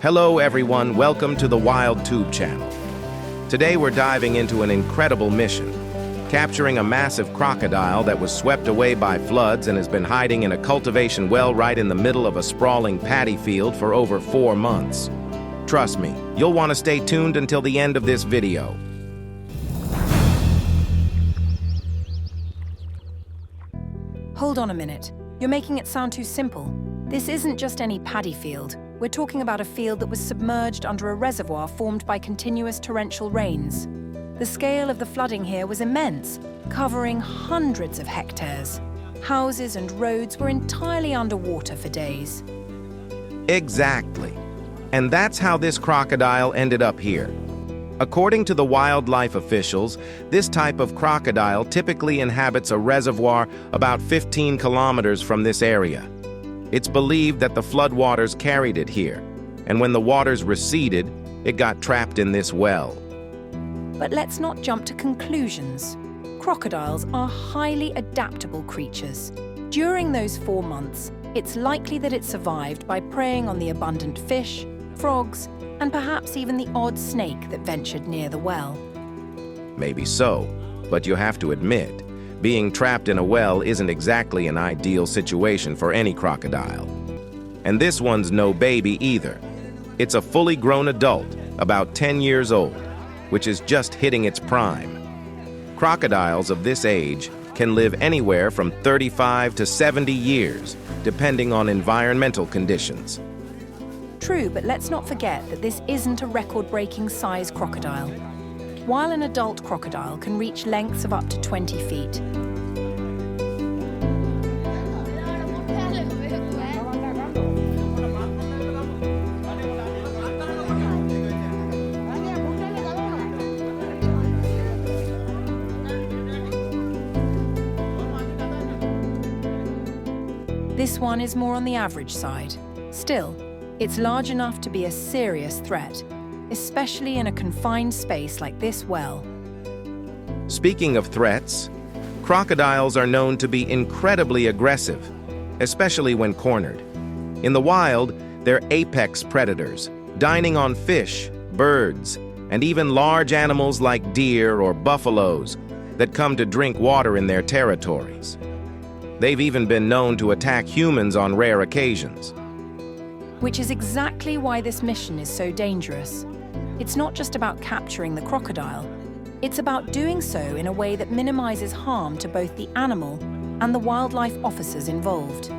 Hello everyone, welcome to the Wild Tube channel. Today we're diving into an incredible mission, capturing a massive crocodile that was swept away by floods and has been hiding in a cultivation well right in the middle of a sprawling paddy field for over 4 months. Trust me, you'll want to stay tuned until the end of this video. Hold on a minute. You're making it sound too simple. This isn't just any paddy field. We're talking about a field that was submerged under a reservoir formed by continuous torrential rains. The scale of the flooding here was immense, covering hundreds of hectares. Houses and roads were entirely underwater for days. Exactly. And that's how this crocodile ended up here. According to the wildlife officials, this type of crocodile typically inhabits a reservoir about 15 kilometers from this area. It's believed that the floodwaters carried it here, and when the waters receded, it got trapped in this well. But let's not jump to conclusions. Crocodiles are highly adaptable creatures. During those 4 months, it's likely that it survived by preying on the abundant fish, frogs, and perhaps even the odd snake that ventured near the well. Maybe so, but you have to admit, being trapped in a well isn't exactly an ideal situation for any crocodile. And this one's no baby either. It's a fully grown adult, about 10 years old, which is just hitting its prime. Crocodiles of this age can live anywhere from 35 to 70 years, depending on environmental conditions. True, but let's not forget that this isn't a record-breaking size crocodile. While an adult crocodile can reach lengths of up to 20 feet. This one is more on the average side. Still, it's large enough to be a serious threat, especially in a confined space like this well. Speaking of threats, crocodiles are known to be incredibly aggressive, especially when cornered. In the wild, they're apex predators, dining on fish, birds, and even large animals like deer or buffaloes that come to drink water in their territories. They've even been known to attack humans on rare occasions. Which is exactly why this mission is so dangerous. It's not just about capturing the crocodile. It's about doing so in a way that minimizes harm to both the animal and the wildlife officers involved.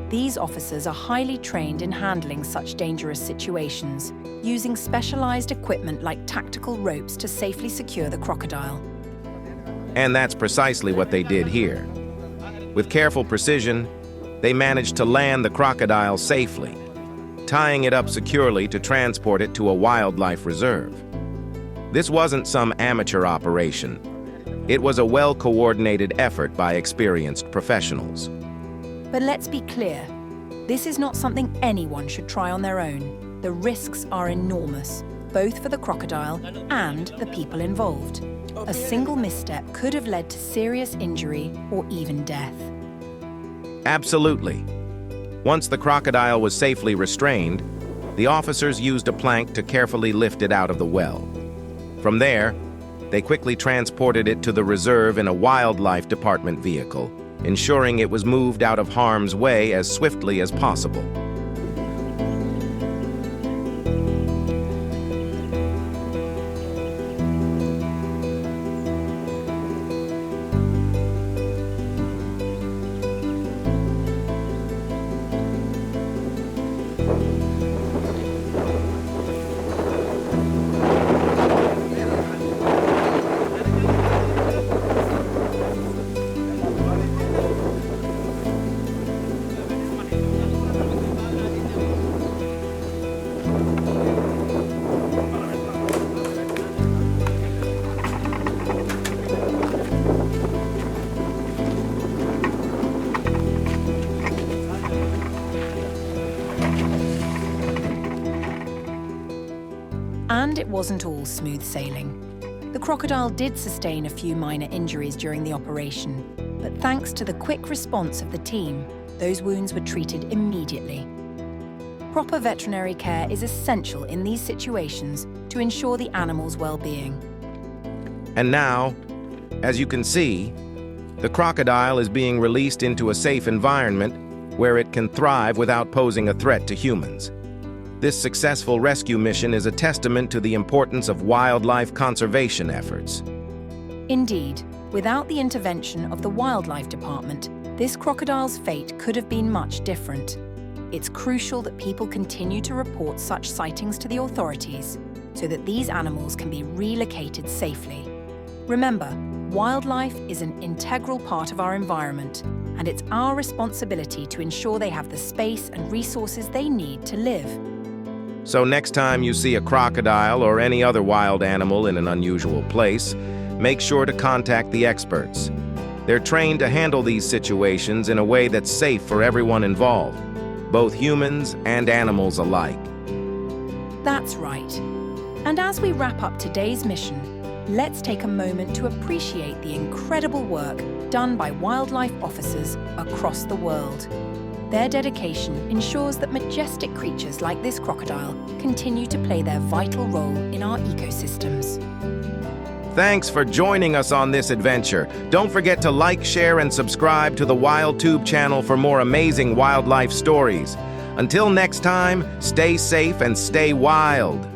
These officers are highly trained in handling such dangerous situations, using specialized equipment like tactical ropes to safely secure the crocodile. And that's precisely what they did here. With careful precision, they managed to land the crocodile safely, tying it up securely to transport it to a wildlife reserve. This wasn't some amateur operation. It was a well-coordinated effort by experienced professionals. But let's be clear, this is not something anyone should try on their own. The risks are enormous, both for the crocodile and the people involved. A single misstep could have led to serious injury or even death. Absolutely. Once the crocodile was safely restrained, the officers used a plank to carefully lift it out of the well. From there, they quickly transported it to the reserve in a wildlife department vehicle, ensuring it was moved out of harm's way as swiftly as possible. And it wasn't all smooth sailing. The crocodile did sustain a few minor injuries during the operation, but thanks to the quick response of the team, those wounds were treated immediately. Proper veterinary care is essential in these situations to ensure the animal's well-being. And now, as you can see, the crocodile is being released into a safe environment where it can thrive without posing a threat to humans. This successful rescue mission is a testament to the importance of wildlife conservation efforts. Indeed, without the intervention of the wildlife department, this crocodile's fate could have been much different. It's crucial that people continue to report such sightings to the authorities so that these animals can be relocated safely. Remember, wildlife is an integral part of our environment, and it's our responsibility to ensure they have the space and resources they need to live. So next time you see a crocodile or any other wild animal in an unusual place, make sure to contact the experts. They're trained to handle these situations in a way that's safe for everyone involved, both humans and animals alike. That's right. And as we wrap up today's mission, let's take a moment to appreciate the incredible work done by wildlife officers across the world. Their dedication ensures that majestic creatures like this crocodile continue to play their vital role in our ecosystems. Thanks for joining us on this adventure. Don't forget to like, share, and subscribe to the WildTube channel for more amazing wildlife stories. Until next time, stay safe and stay wild.